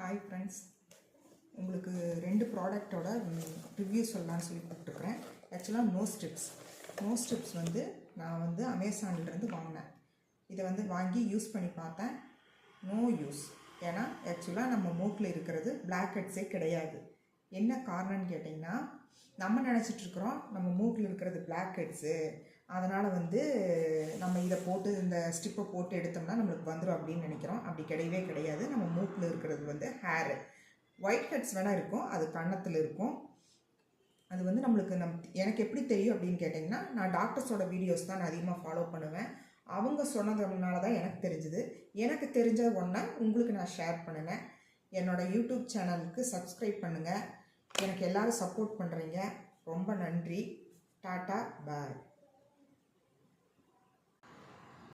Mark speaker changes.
Speaker 1: Hi friends, உங்களுக்கு 2 ப்ராடக்டோட review சொல்லலான்னு சொல்லி கூப்பிட்டுருக்குறேன். ஆக்சுவலாக நோ ஸ்ட்ரிப்ஸ் வந்து நான் வந்து அமேசான்லேருந்து வாங்கினேன். இதை வந்து வாங்கி யூஸ் பண்ணி பார்த்தேன். No use. ஏன்னா ஆக்சுவலாக நம்ம மூக்கில் இருக்கிறது பிளாக் ஹெட்ஸே கிடையாது. என்ன காரணம்னு கேட்டிங்கன்னா, நம்ம நினச்சிட்ருக்குறோம் நம்ம மூக்கில் இருக்கிறது பிளாக் ஹெட்ஸு, அதனால் வந்து நம்ம இதை போட்டு இந்த ஸ்டிப்பை போட்டு எடுத்தோம்னா நம்மளுக்கு வந்துடும் அப்படின்னு நினைக்கிறோம். அப்படி கிடையவே கிடையாது. நம்ம மூக்கில் இருக்கிறது வந்து ஹேரு. ஒயிட் ஹெட்ஸ் வேணால் இருக்கும், அது கன்னத்தில் இருக்கும். அது வந்து நம்மளுக்கு எனக்கு எப்படி தெரியும் அப்படின்னு கேட்டிங்கன்னா, நான் டாக்டர்ஸோட வீடியோஸ் தான் நான் அதிகமாக ஃபாலோ பண்ணுவேன். அவங்க சொன்னதுனால தான் எனக்கு தெரிஞ்சுது. எனக்கு தெரிஞ்ச ஒன்றை உங்களுக்கு நான் ஷேர் பண்ணினேன். என்னோடய யூடியூப் சேனலுக்கு சப்ஸ்கிரைப் பண்ணுங்கள். எனக்கு எல்லோரும் சப்போர்ட் பண்ணுறீங்க. ரொம்ப நன்றி. டாட்டா பாய்.